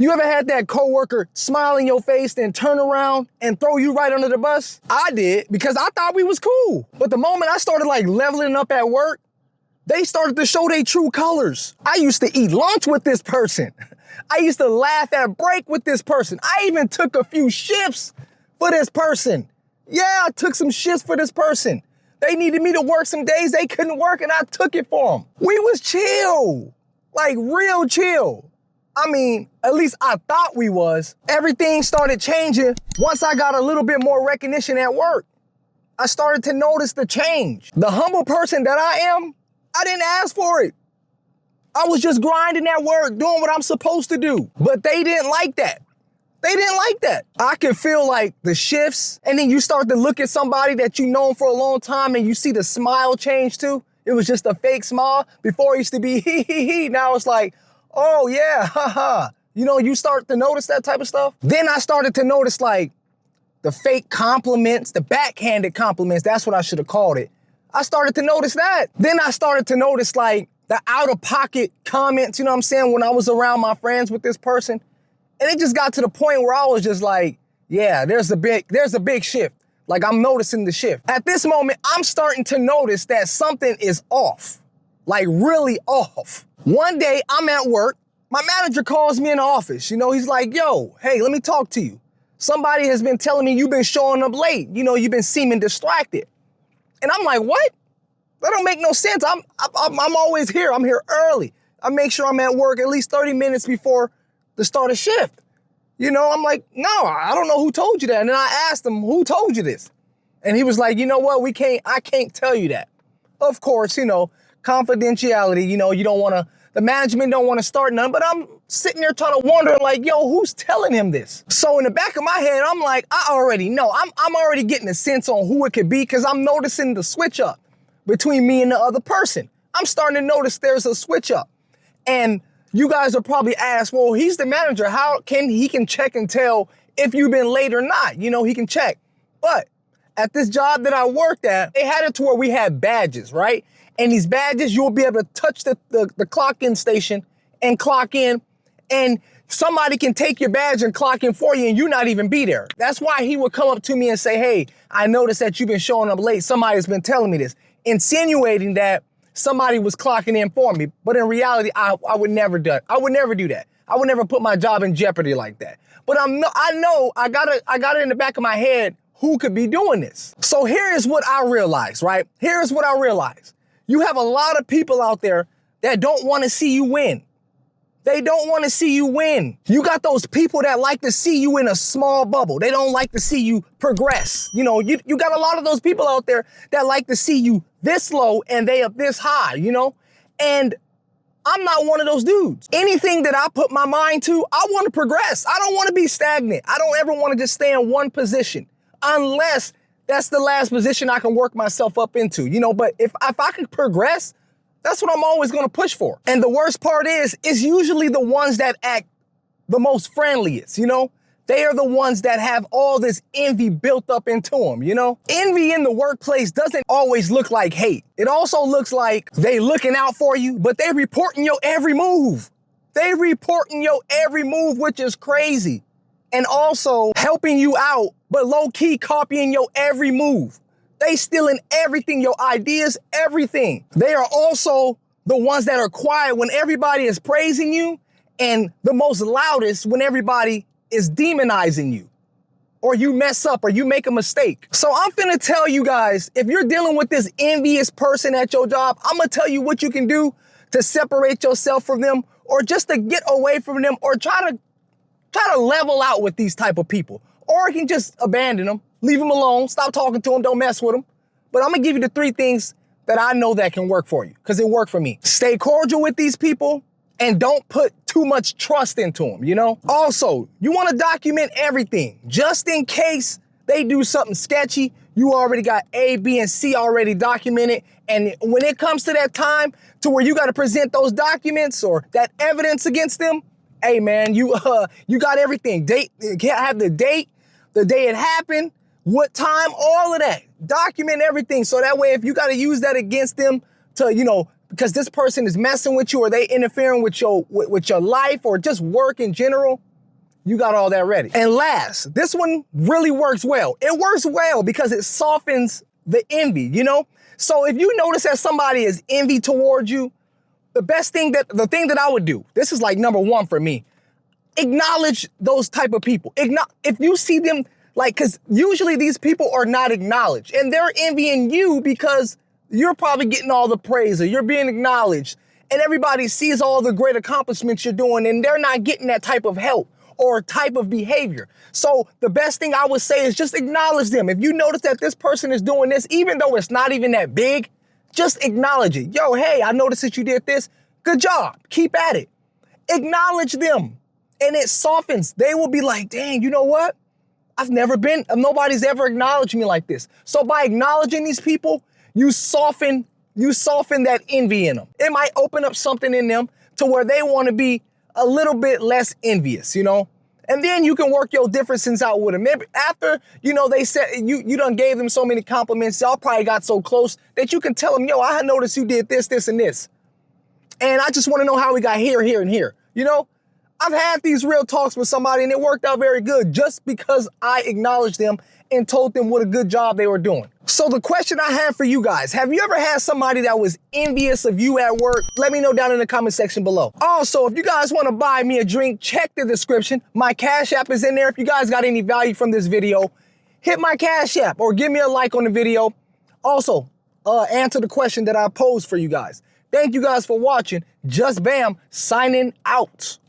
You ever had that coworker smile in your face, then turn around and throw you right under the bus? I did, because I thought we was cool. But the moment I started like leveling up at work, they started to show their true colors. I used to eat lunch with this person. I used to laugh at break with this person. I even took a few shifts for this person. Yeah, I took some shifts for this person. They needed me to work some days they couldn't work, and I took it for them. We was chill, like real chill. I mean, at least I thought we was. Everything started changing once I got a little bit more recognition at work. I started to notice the change. The humble person that I am, I didn't ask for it. I was just grinding at work, doing what I'm supposed to do. But they didn't like that. They didn't like that. I could feel like the shifts, and then you start to look at somebody that you've known for a long time and you see the smile change too. It was just a fake smile. Before it used to be hee hee hee. Now it's like, oh yeah, haha. You know, you start to notice that type of stuff. Then I started to notice like the fake compliments, the backhanded compliments. That's what I should have called it. I started to notice that. Then I started to notice like the out of pocket comments, you know what I'm saying? When I was around my friends with this person. And it just got to the point where I was just like, yeah, there's a big shift. Like I'm noticing the shift. At this moment, I'm starting to notice that something is off, like really off. One day I'm at work, my manager calls me in the office. You know, he's like, yo, hey, let me talk to you. Somebody has been telling me you've been showing up late. You know, you've been seeming distracted. And I'm like, what? That don't make no sense. I'm always here. I'm here early. I make sure I'm at work at least 30 minutes before the start of shift. You know, I'm like, no, I don't know who told you that. And then I asked him, who told you this? And he was like, you know what? I can't tell you that. Of course, you know, confidentiality, you know, the management don't want to start none, but I'm sitting there trying to wonder like, yo, who's telling him this? So in the back of my head, I'm like, I already know. I'm already getting a sense on who it could be because I'm noticing the switch up between me and the other person. I'm starting to notice there's a switch up. And you guys are probably asked, well, he's the manager. How can he check and tell if you've been late or not? You know, he can check. But at this job that I worked at, they had it to where we had badges, right? And these badges, you'll be able to touch the clock-in station and clock in, and somebody can take your badge and clock in for you and you not even be there. That's why he would come up to me and say, hey, I noticed that you've been showing up late. Somebody's been telling me this, insinuating that somebody was clocking in for me. But in reality, I would never do it. I would never do that. I would never put my job in jeopardy like that. But I know I got it in the back of my head who could be doing this. So here is what I realized, right? Here's what I realized. You have a lot of people out there that don't want to see you win. They don't want to see you win. You got those people that like to see you in a small bubble. They don't like to see you progress. You know, you got a lot of those people out there that like to see you this low and they up this high, you know? And I'm not one of those dudes. Anything that I put my mind to, I want to progress. I don't want to be stagnant. I don't ever want to just stay in one position unless that's the last position I can work myself up into, you know? But if I could progress, that's what I'm always going to push for. And the worst part is, it's usually the ones that act the most friendliest, you know? They are the ones that have all this envy built up into them, you know? Envy in the workplace doesn't always look like hate. It also looks like they looking out for you, but they reporting your every move. They reporting your every move, which is crazy. And also helping you out, but low-key copying your every move. They stealing everything, your ideas, everything. They are also the ones that are quiet when everybody is praising you and the most loudest when everybody is demonizing you or you mess up or you make a mistake. So I'm finna tell you guys, if you're dealing with this envious person at your job, I'm gonna tell you what you can do to separate yourself from them or just to get away from them or try to level out with these type of people. Or you can just abandon them. Leave them alone, stop talking to them, don't mess with them. But I'm gonna give you the 3 things that I know that can work for you, because it worked for me. Stay cordial with these people and don't put too much trust into them, you know? Also, you wanna document everything, just in case they do something sketchy, you already got A, B, and C already documented. And when it comes to that time to where you gotta present those documents or that evidence against them, hey man, you got everything. Have the date, the day it happened, what time, all of that. Document everything so that way if you got to use that against them to, you know, because this person is messing with you or they interfering with your life or just work in general, you got all that ready. And last, this one really works well. It works well because it softens the envy, you know? So if you notice that somebody is envy towards you, the thing that I would do, this is like number one for me, acknowledge those type of people. If you see them, like, because usually these people are not acknowledged and they're envying you because you're probably getting all the praise or you're being acknowledged and everybody sees all the great accomplishments you're doing and they're not getting that type of help or type of behavior. So the best thing I would say is just acknowledge them. If you notice that this person is doing this, even though it's not even that big, just acknowledge it. Yo, hey, I noticed that you did this. Good job. Keep at it. Acknowledge them. And it softens. They will be like, dang, you know what? Nobody's ever acknowledged me like this. So by acknowledging these people, you soften that envy in them. It might open up something in them to where they want to be a little bit less envious, you know? And then you can work your differences out with them. Maybe after, you know, they said you done gave them so many compliments, y'all probably got so close that you can tell them, yo, I noticed you did this, this, and this. And I just want to know how we got here, here, and here. You know, I've had these real talks with somebody and it worked out very good just because I acknowledged them and told them what a good job they were doing. So the question I have for you guys, have you ever had somebody that was envious of you at work? Let me know down in the comment section below. Also, if you guys want to buy me a drink, check the description. My Cash App is in there. If you guys got any value from this video, hit my Cash App or give me a like on the video. Also, answer the question that I posed for you guys. Thank you guys for watching. JustBam signing out.